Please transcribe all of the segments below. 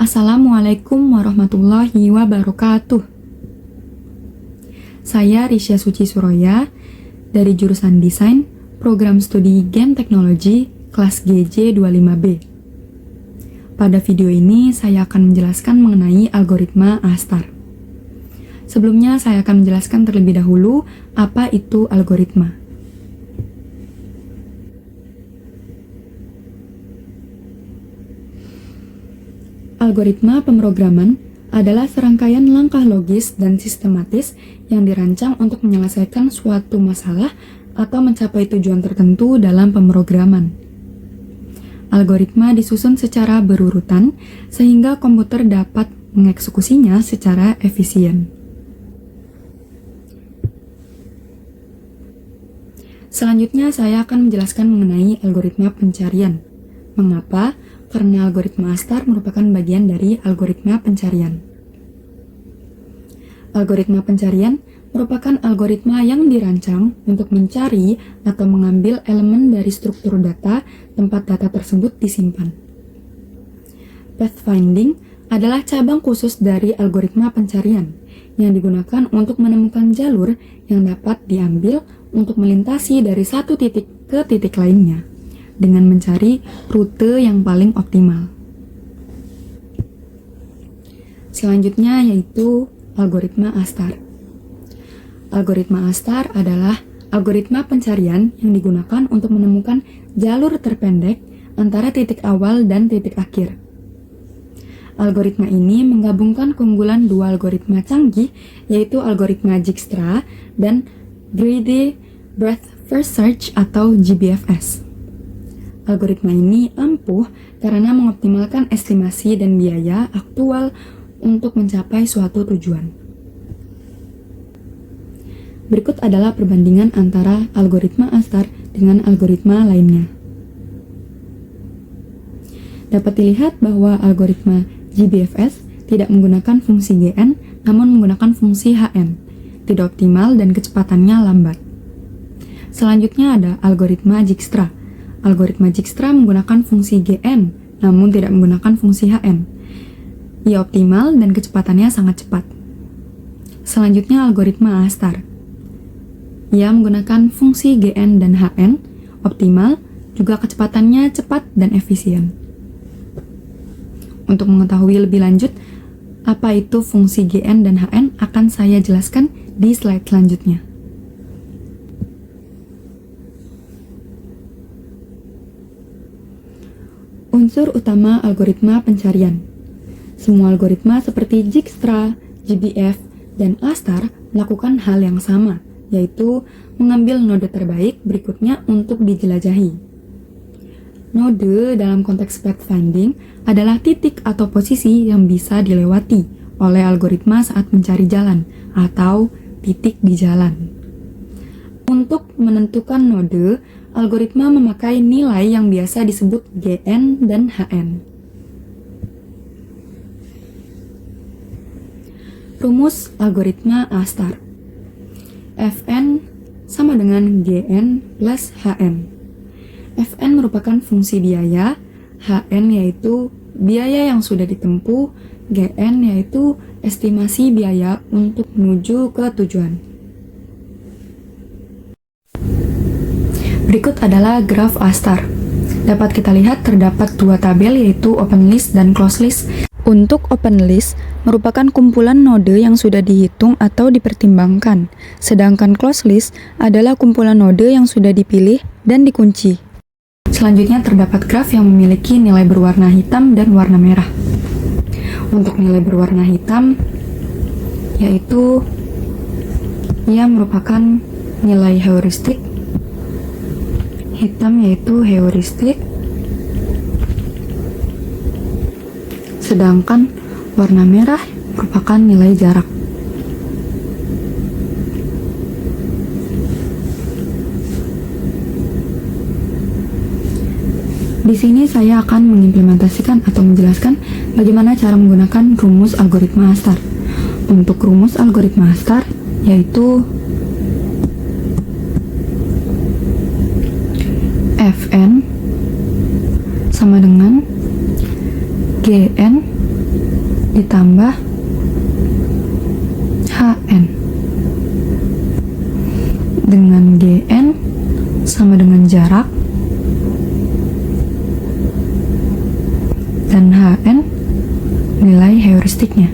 Assalamualaikum warahmatullahi wabarakatuh. Saya Risya Suci Suroya dari jurusan Desain, Program Studi Game Teknologi, kelas GJ 25B. Pada video ini saya akan menjelaskan mengenai algoritma A*STAR. Sebelumnya saya akan menjelaskan terlebih dahulu apa itu algoritma. Algoritma pemrograman adalah serangkaian langkah logis dan sistematis yang dirancang untuk menyelesaikan suatu masalah atau mencapai tujuan tertentu dalam pemrograman. Algoritma disusun secara berurutan sehingga komputer dapat mengeksekusinya secara efisien. Selanjutnya saya akan menjelaskan mengenai algoritma pencarian. Mengapa? Karena algoritma A*STAR merupakan bagian dari algoritma pencarian. Algoritma pencarian merupakan algoritma yang dirancang untuk mencari atau mengambil elemen dari struktur data tempat data tersebut disimpan. Pathfinding adalah cabang khusus dari algoritma pencarian yang digunakan untuk menemukan jalur yang dapat diambil untuk melintasi dari satu titik ke titik lainnya dengan mencari rute yang paling optimal. Selanjutnya yaitu algoritma A*STAR. Algoritma A*STAR adalah algoritma pencarian yang digunakan untuk menemukan jalur terpendek antara titik awal dan titik akhir. Algoritma ini menggabungkan keunggulan dua algoritma canggih, yaitu algoritma Dijkstra dan Greedy Breadth First Search atau GBFS. Algoritma ini ampuh karena mengoptimalkan estimasi dan biaya aktual untuk mencapai suatu tujuan. Berikut adalah perbandingan antara algoritma A*STAR dengan algoritma lainnya. Dapat dilihat bahwa algoritma GBFS tidak menggunakan fungsi GN, namun menggunakan fungsi HN, tidak optimal dan kecepatannya lambat. Selanjutnya ada algoritma Dijkstra. Algoritma Dijkstra menggunakan fungsi GN, namun tidak menggunakan fungsi HN. Ia optimal dan kecepatannya sangat cepat. Selanjutnya algoritma A*STAR. Ia menggunakan fungsi GN dan HN, optimal, juga kecepatannya cepat dan efisien. Untuk mengetahui lebih lanjut apa itu fungsi GN dan HN akan saya jelaskan di slide selanjutnya. Unsur utama algoritma pencarian. Semua algoritma seperti Dijkstra, GBF, dan A*STAR melakukan hal yang sama, yaitu mengambil node terbaik berikutnya untuk dijelajahi. Node dalam konteks pathfinding adalah titik atau posisi yang bisa dilewati oleh algoritma saat mencari jalan atau titik di jalan. Untuk menentukan node, algoritma memakai nilai yang biasa disebut GN dan HN. Rumus algoritma A*STAR. Fn sama dengan GN plus HN. Fn merupakan fungsi biaya, HN yaitu biaya yang sudah ditempuh, GN yaitu estimasi biaya untuk menuju ke tujuan. Berikut adalah graf A*STAR. Dapat kita lihat terdapat dua tabel yaitu open list dan close list. Untuk open list merupakan kumpulan node yang sudah dihitung atau dipertimbangkan, sedangkan close list adalah kumpulan node yang sudah dipilih dan dikunci. Selanjutnya terdapat graf yang memiliki nilai berwarna hitam dan warna merah. Untuk nilai berwarna hitam yaitu ia merupakan nilai heuristik. Hitam yaitu heuristik, sedangkan warna merah merupakan nilai jarak. Di sini saya akan mengimplementasikan atau menjelaskan bagaimana cara menggunakan rumus algoritma A*STAR. Untuk rumus algoritma A*STAR yaitu Fn sama dengan GN ditambah HN dengan GN sama dengan jarak dan HN nilai heuristiknya.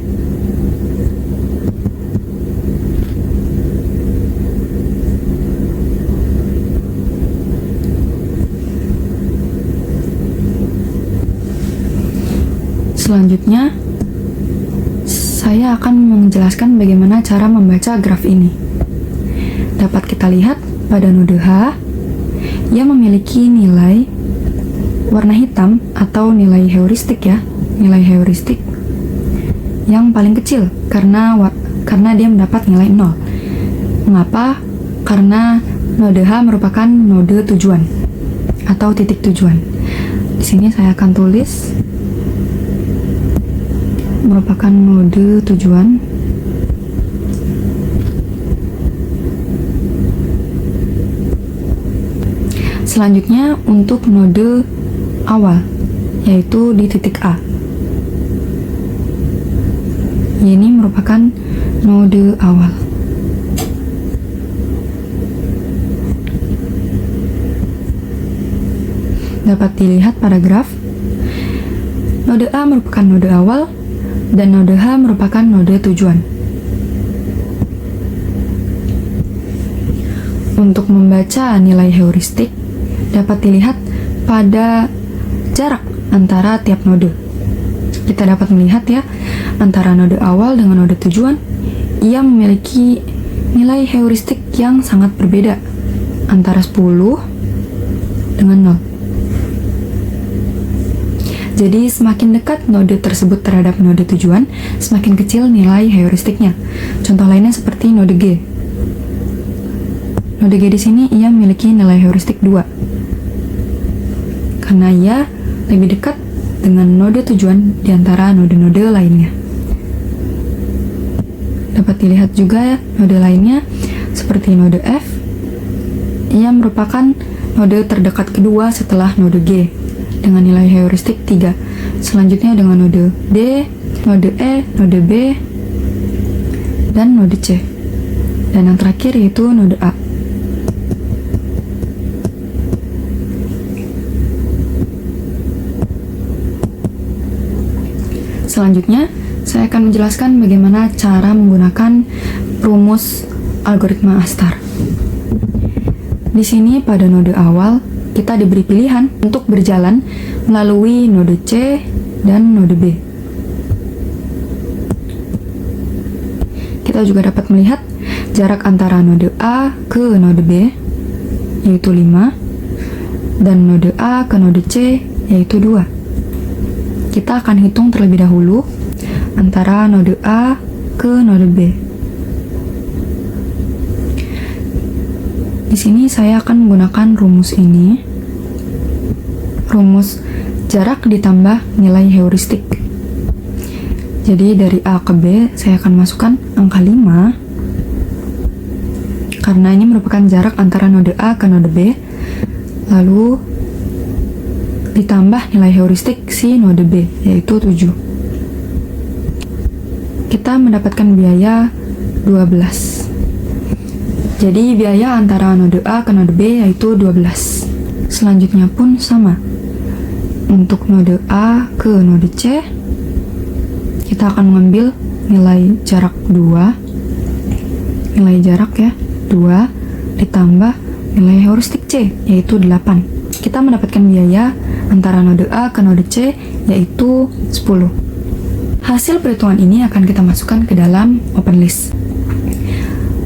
Selanjutnya, saya akan menjelaskan bagaimana cara membaca graf ini. Dapat kita lihat pada node H yang memiliki nilai warna hitam atau nilai heuristik ya, nilai heuristik yang paling kecil karena dia mendapat nilai 0. Mengapa? Karena node H merupakan node tujuan atau titik tujuan. Di sini saya akan tulis merupakan node tujuan. Selanjutnya untuk node awal, yaitu di titik A. Ini merupakan node awal. Dapat dilihat pada graf, node A merupakan node awal dan node H merupakan node tujuan. Untuk membaca nilai heuristik dapat dilihat pada jarak antara tiap node. Kita dapat melihat ya, antara node awal dengan node tujuan, ia memiliki nilai heuristik yang sangat berbeda, antara 10 dengan 0. Jadi semakin dekat node tersebut terhadap node tujuan, semakin kecil nilai heuristiknya. Contoh lainnya seperti node G. Node G di sini ia memiliki nilai heuristik 2. Karena ia lebih dekat dengan node tujuan di antara node-node lainnya. Dapat dilihat juga node lainnya seperti node F. Ia merupakan node terdekat kedua setelah node G dengan nilai heuristik 3. Selanjutnya dengan node D, node E, node B, dan node C. Dan yang terakhir yaitu node A. Selanjutnya, saya akan menjelaskan bagaimana cara menggunakan rumus algoritma Astar. Di sini pada node awal, kita diberi pilihan untuk berjalan melalui node C dan node B. Kita juga dapat melihat jarak antara node A ke node B, yaitu 5, dan node A ke node C, yaitu 2. Kita akan hitung terlebih dahulu antara node A ke node B. Di sini saya akan menggunakan rumus ini. Rumus jarak ditambah nilai heuristik. Jadi dari A ke B saya akan masukkan angka 5 karena ini merupakan jarak antara node A ke node B. Lalu ditambah nilai heuristik si node B, yaitu 7. Kita mendapatkan biaya 12. Jadi biaya antara node A ke node B yaitu 12. Selanjutnya pun sama. Untuk node A ke node C, kita akan mengambil nilai jarak 2. Nilai jarak ya, 2 ditambah nilai heuristik C yaitu 8. Kita mendapatkan biaya antara node A ke node C yaitu 10. Hasil perhitungan ini akan kita masukkan ke dalam open list.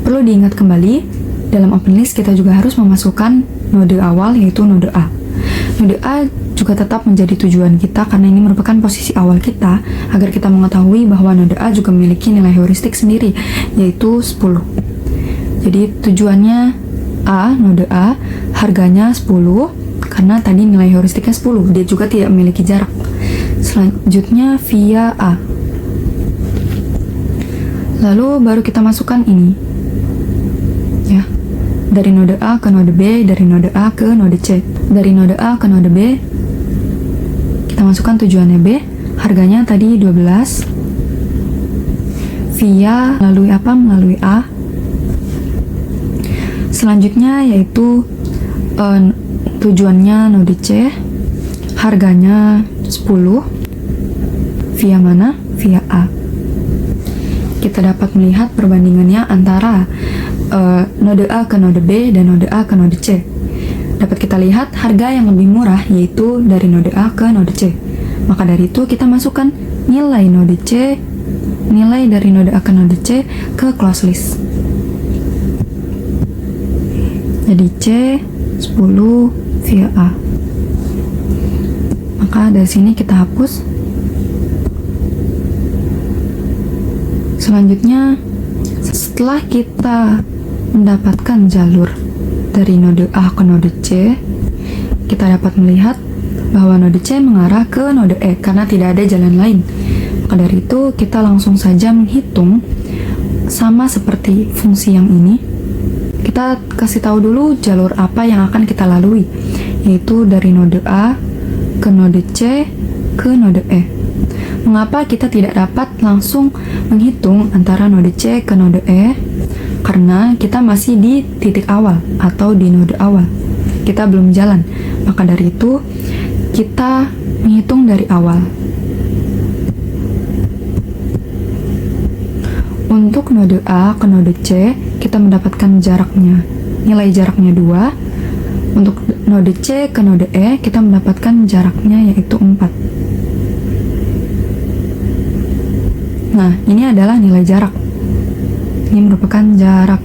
Perlu diingat kembali, dalam open list kita juga harus memasukkan node awal yaitu node A. Node A juga tetap menjadi tujuan kita karena ini merupakan posisi awal kita agar kita mengetahui bahwa node A juga memiliki nilai heuristik sendiri yaitu 10. Jadi tujuannya A, node A, harganya 10 karena tadi nilai heuristiknya 10, dia juga tidak memiliki jarak. Selanjutnya via A. Lalu baru kita masukkan ini. Ya, dari node A ke node B, dari node A ke node C, dari node A ke node B, kita masukkan tujuannya B, harganya tadi 12, via melalui apa? Melalui A. Selanjutnya yaitu tujuannya node C, harganya 10, via mana? Via A. Kita dapat melihat perbandingannya antara node A ke node B dan node A ke node C. Dapat kita lihat harga yang lebih murah yaitu dari node A ke node C. Maka dari itu kita masukkan nilai node C, nilai dari node A ke node C ke close list. Jadi C 10 via A. Maka dari sini kita hapus. Selanjutnya, setelah kita mendapatkan jalur dari node A ke node C, kita dapat melihat bahwa node C mengarah ke node E karena tidak ada jalan lain. Maka dari itu, kita langsung saja menghitung sama seperti fungsi yang ini. Kita kasih tahu dulu jalur apa yang akan kita lalui, yaitu dari node A ke node C ke node E. Mengapa kita tidak dapat langsung menghitung antara node C ke node E? Karena kita masih di titik awal atau di node awal. Kita belum jalan. Maka dari itu, kita menghitung dari awal. Untuk node A ke node C, kita mendapatkan jaraknya. Nilai jaraknya 2. Untuk node C ke node E, kita mendapatkan jaraknya yaitu 4. Nah, ini adalah nilai jarak. Ini merupakan jarak.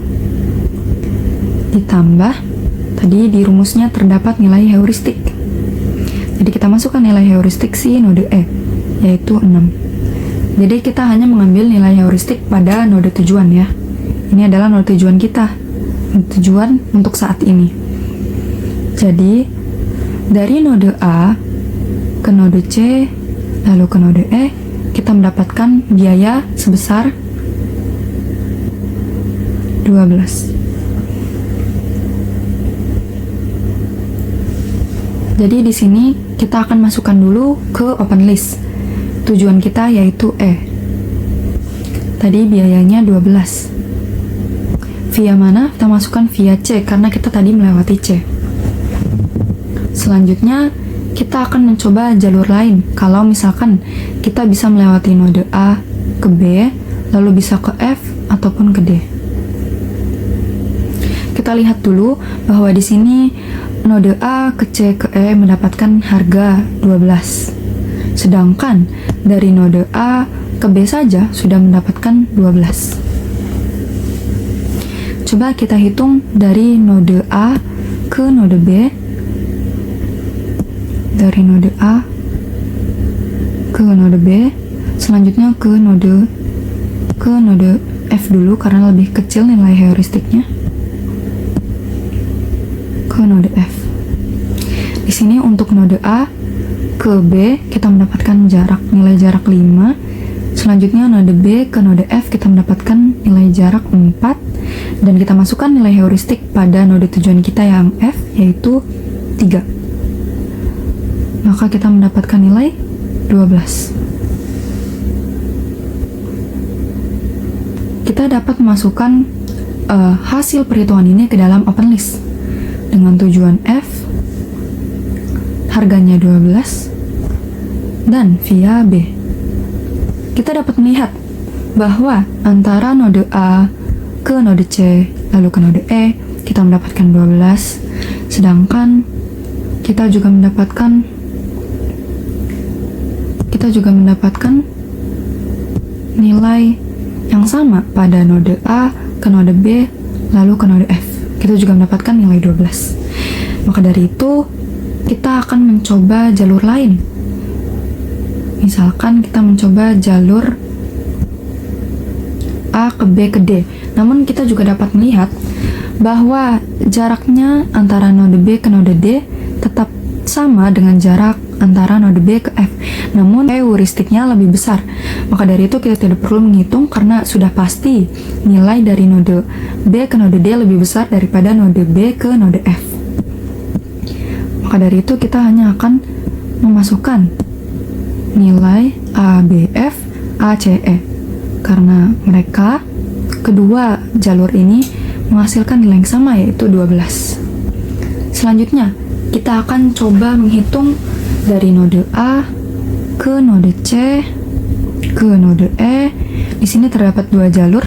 Ditambah, tadi di rumusnya terdapat nilai heuristik. Jadi kita masukkan nilai heuristik si node E, yaitu 6. Jadi kita hanya mengambil nilai heuristik pada node tujuan ya. Ini adalah node tujuan kita. Node tujuan untuk saat ini. Jadi, dari node A ke node C, lalu ke node E, kita mendapatkan biaya sebesar 12. Jadi di sini kita akan masukkan dulu ke open list. Tujuan kita yaitu E. Tadi biayanya 12. Via mana? Kita masukkan via C karena kita tadi melewati C. Selanjutnya kita akan mencoba jalur lain. Kalau misalkan kita bisa melewati node A ke B, lalu bisa ke F ataupun ke D. Kita lihat dulu bahwa di sini node A ke C ke E mendapatkan harga 12. Sedangkan dari node A ke B saja sudah mendapatkan 12. Coba kita hitung dari node A ke node B. Dari node A ke node B, selanjutnya ke node F dulu karena lebih kecil nilai heuristiknya. Ke node F. Di sini untuk node A ke B kita mendapatkan jarak, nilai jarak 5. Selanjutnya node B ke node F kita mendapatkan nilai jarak 4 dan kita masukkan nilai heuristik pada node tujuan kita yang F yaitu 3. Maka kita mendapatkan nilai 12. Kita dapat memasukkan hasil perhitungan ini ke dalam open list dengan tujuan F, harganya 12, dan via B. Kita dapat melihat bahwa antara node A ke node C, lalu ke node E, kita mendapatkan 12, sedangkan kita juga mendapatkan nilai yang sama pada node A ke node B lalu ke node F. Kita juga mendapatkan nilai 12. Maka dari itu kita akan mencoba jalur lain. Misalkan kita mencoba jalur A ke B ke D. Namun kita juga dapat melihat bahwa jaraknya antara node B ke node D tetap sama dengan jarak antara node B ke F, namun heuristiknya lebih besar. Maka dari itu kita tidak perlu menghitung karena sudah pasti nilai dari node B ke node D lebih besar daripada node B ke node F. Maka dari itu kita hanya akan memasukkan nilai A, B, F, A, C, E. karena mereka kedua jalur ini menghasilkan nilai yang sama, yaitu 12. Selanjutnya, kita akan coba menghitung dari node A ke node C ke node E. Di sini terdapat dua jalur.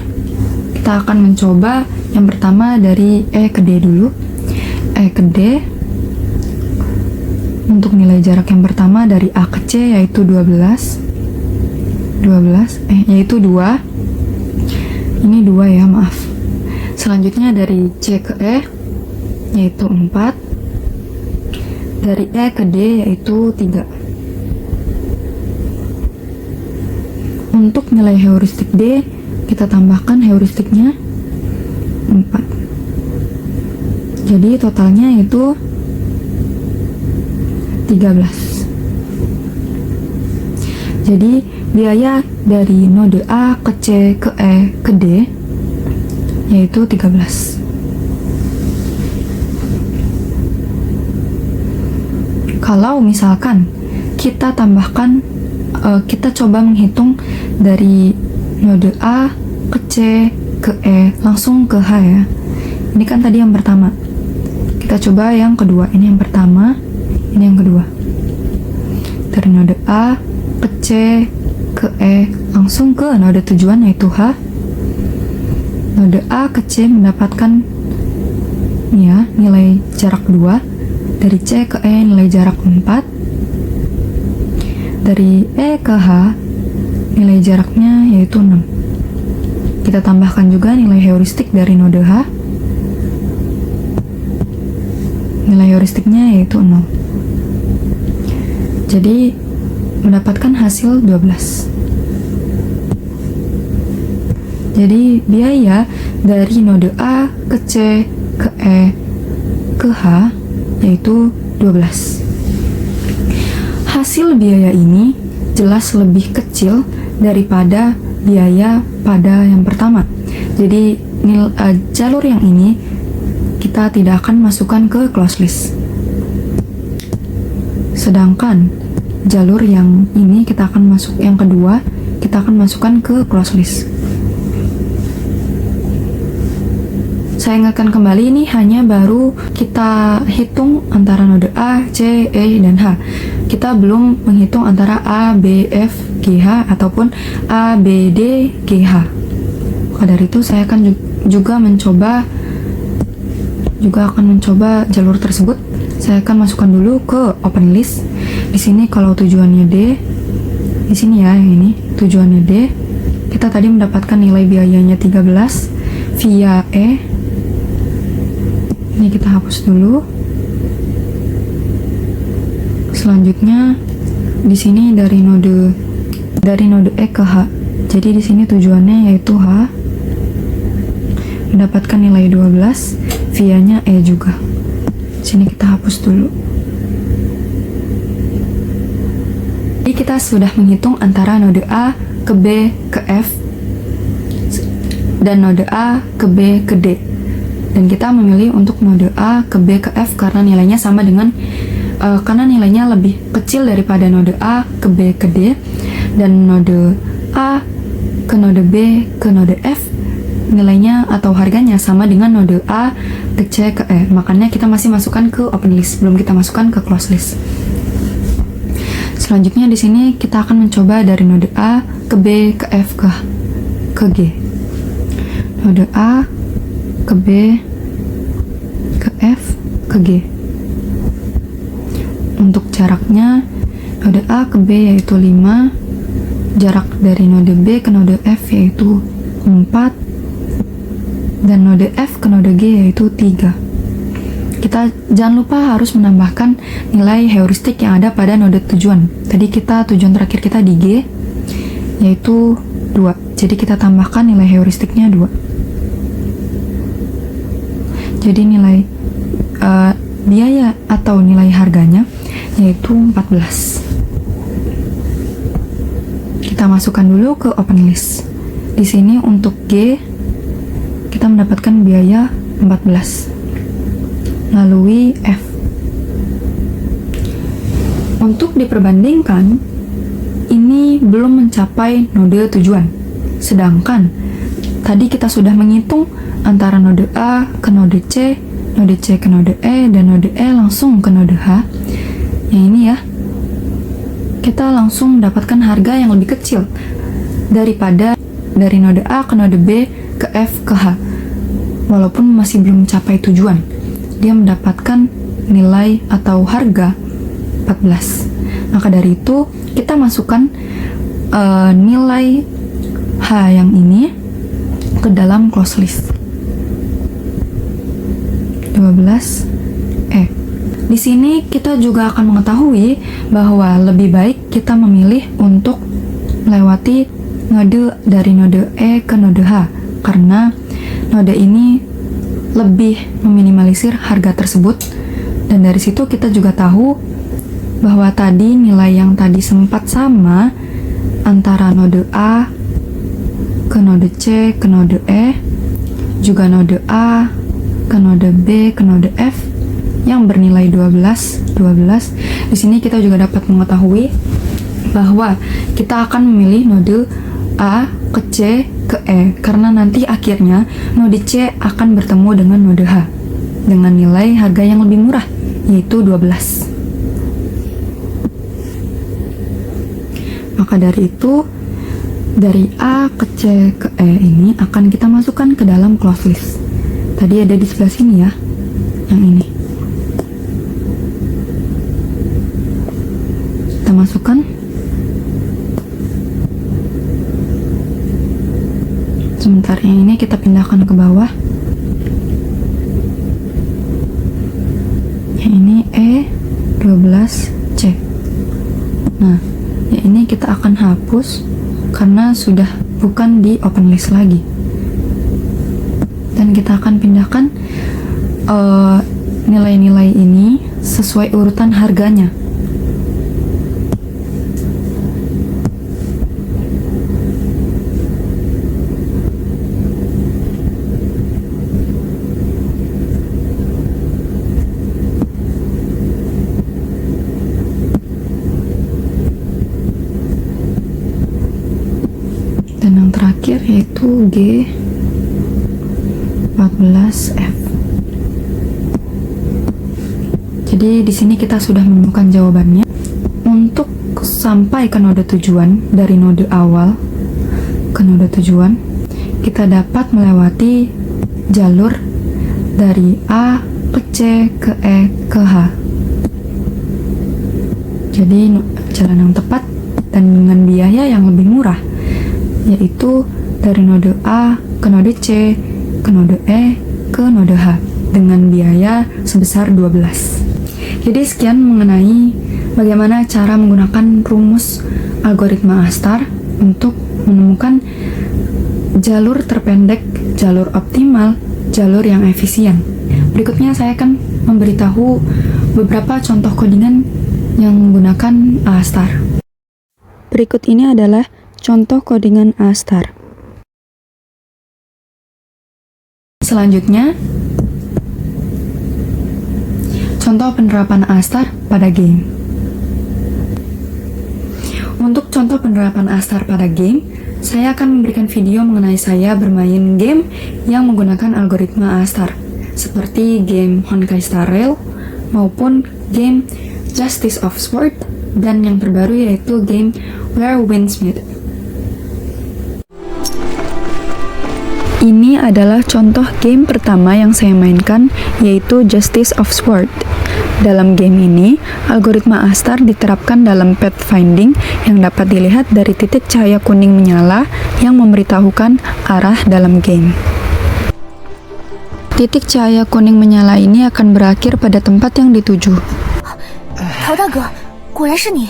Kita akan mencoba yang pertama dari E ke D dulu. E ke D. Untuk nilai jarak yang pertama dari A ke C yaitu 2. Ini 2 ya, maaf. Selanjutnya dari C ke E yaitu 4. Dari E ke D yaitu 3. Untuk nilai heuristik D, kita tambahkan heuristiknya 4. Jadi totalnya itu 13. Jadi biaya dari node A ke C ke E ke D yaitu 13. Kalau misalkan kita tambahkan, kita coba menghitung dari node A ke C ke E langsung ke H ya. Ini kan tadi yang pertama. Kita coba yang kedua. Ini yang pertama, ini yang kedua. Dari node A ke C ke E langsung ke node tujuan yaitu H. Node A ke C mendapatkan ya, nilai jarak 2. Dari C ke E nilai jarak 4. Dari E ke H nilai jaraknya yaitu 6. Kita tambahkan juga nilai heuristik dari node H. Nilai heuristiknya yaitu 0. Jadi mendapatkan hasil 12. Jadi biaya dari node A ke C ke E ke H yaitu 12. Hasil biaya ini jelas lebih kecil daripada biaya pada yang pertama. Jadi jalur yang ini kita tidak akan masukkan ke close list. Sedangkan jalur yang ini kita akan masuk, yang kedua kita akan masukkan ke close list. Saya ingatkan kembali, ini hanya baru kita hitung antara node A, C, E, dan H. Kita belum menghitung antara A, B, F, G, H, ataupun A, B, D, G, H. Maka dari itu saya akan juga akan mencoba jalur tersebut. Saya akan masukkan dulu ke open list. Di sini kalau tujuannya D, di sini ya, yang ini tujuannya D. Kita tadi mendapatkan nilai biayanya 13 via E. Ini kita hapus dulu. Selanjutnya di sini dari node E ke H. Jadi di sini tujuannya yaitu H. Mendapatkan nilai 12, via-nya E juga. Sini kita hapus dulu. Jadi kita sudah menghitung antara node A ke B ke F dan node A ke B ke D. Dan kita memilih untuk node A ke B ke F karena nilainya sama dengan karena nilainya lebih kecil daripada node A ke B ke D, dan node A ke node B ke node F nilainya atau harganya sama dengan node A ke C ke E. Makanya kita masih masukkan ke open list, belum kita masukkan ke close list. Selanjutnya di sini kita akan mencoba dari node A ke B ke F ke G. Node A ke B ke F ke G. Untuk jaraknya node A ke B yaitu 5, jarak dari node B ke node F yaitu 4, dan node F ke node G yaitu 3. Kita jangan lupa harus menambahkan nilai heuristik yang ada pada node tujuan. Tadi tujuan terakhir kita di G yaitu 2. Jadi kita tambahkan nilai heuristiknya 2. Jadi nilai biaya atau nilai harganya yaitu 14. Kita masukkan dulu ke open list. Di sini untuk G kita mendapatkan biaya 14 melalui F. Untuk diperbandingkan, ini belum mencapai node tujuan. Sedangkan tadi kita sudah menghitung antara node A ke node C ke node E, dan node E langsung ke node H. Yang ini ya, kita langsung mendapatkan harga yang lebih kecil daripada dari node A ke node B ke F ke H. Walaupun masih belum mencapai tujuan, dia mendapatkan nilai atau harga 14. Maka dari itu kita masukkan nilai H yang ini ke dalam close list 12E. Di sini kita juga akan mengetahui bahwa lebih baik kita memilih untuk melewati node dari node E ke node H, karena node ini lebih meminimalisir harga tersebut. Dan dari situ kita juga tahu bahwa tadi nilai yang tadi sempat sama antara node A ke node C ke node E, juga node A ke node B ke node F yang bernilai 12. Di sini kita juga dapat mengetahui bahwa kita akan memilih node A ke C ke E, karena nanti akhirnya node C akan bertemu dengan node H dengan nilai harga yang lebih murah, yaitu 12. Maka dari itu, dari A ke C ke E ini akan kita masukkan ke dalam close list. Tadi ada di sebelah sini ya, yang ini. Kita masukkan. Sementara yang ini kita pindahkan ke bawah. Yang ini E12C. Nah, yang ini kita akan hapus karena sudah bukan di open list lagi. Dan kita akan pindahkan nilai-nilai ini sesuai urutan harganya. Dan yang terakhir yaitu G14F. Jadi di sini kita sudah menemukan jawabannya. Untuk sampai ke node tujuan, dari node awal ke node tujuan, kita dapat melewati jalur dari A ke C ke E ke H. Jadi jalan yang tepat dan dengan biaya yang lebih murah, yaitu dari node A ke node C ke node E ke node H dengan biaya sebesar 12. Jadi sekian mengenai bagaimana cara menggunakan rumus algoritma Astar untuk menemukan jalur terpendek, jalur optimal, jalur yang efisien. Berikutnya saya akan memberitahu beberapa contoh codingan yang menggunakan Astar. Berikut ini adalah contoh codingan Astar. Selanjutnya, contoh penerapan Astar pada game. Untuk contoh penerapan Astar pada game, saya akan memberikan video mengenai saya bermain game yang menggunakan algoritma Astar, seperti game Honkai Star Rail maupun game Justice of Sword, dan yang terbaru yaitu game Where Winds Meet. Ini adalah contoh game pertama yang saya mainkan, yaitu Justice of Sword. Dalam game ini, algoritma Astar diterapkan dalam pathfinding yang dapat dilihat dari titik cahaya kuning menyala yang memberitahukan arah dalam game. Titik cahaya kuning menyala ini akan berakhir pada tempat yang dituju. Tao Dago, 果然是你。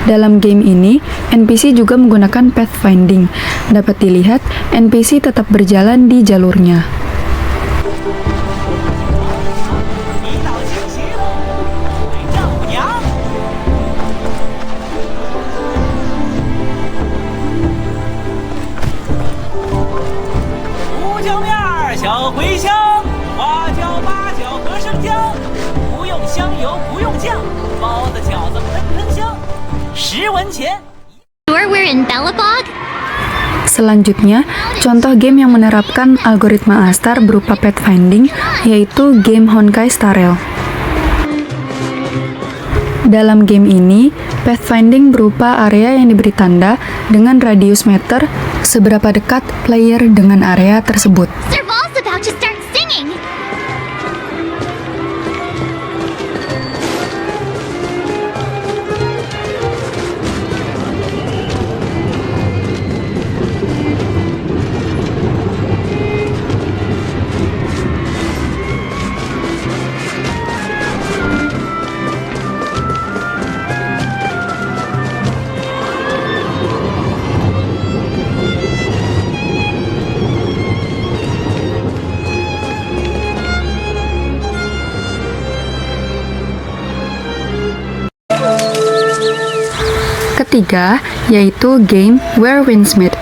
Dalam game ini, NPC juga menggunakan pathfinding. Dapat dilihat, NPC tetap berjalan di jalurnya. 姜，不用香油，不用酱，包的饺子喷喷香。10文钱。 Sure we're in Belobog? Selanjutnya, contoh game yang menerapkan algoritma Astar berupa pathfinding, yaitu game Honkai Star Rail. Dalam game ini, pathfinding berupa area yang diberi tanda dengan radius meter seberapa dekat player dengan area tersebut. Serval's about to start singing! Ketiga, yaitu game Where Winds Meet.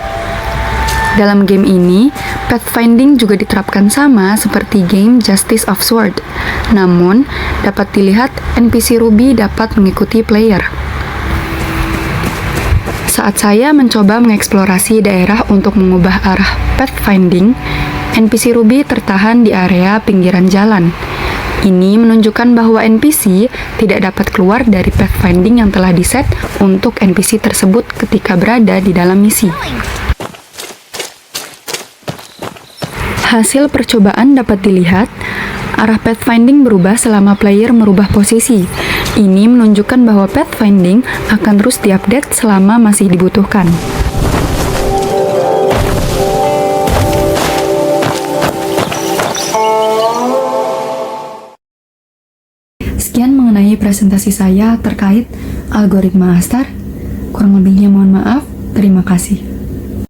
Dalam game ini, pathfinding juga diterapkan sama seperti game Justice of Sword. Namun, dapat dilihat NPC Ruby dapat mengikuti player. Saat saya mencoba mengeksplorasi daerah untuk mengubah arah pathfinding, NPC Ruby tertahan di area pinggiran jalan. Ini menunjukkan bahwa NPC tidak dapat keluar dari pathfinding yang telah diset untuk NPC tersebut ketika berada di dalam misi. Hasil percobaan dapat dilihat, arah pathfinding berubah selama player merubah posisi. Ini menunjukkan bahwa pathfinding akan terus diupdate selama masih dibutuhkan. Sekian mengenai presentasi saya terkait algoritma Astar. Kurang lebihnya mohon maaf. Terima kasih.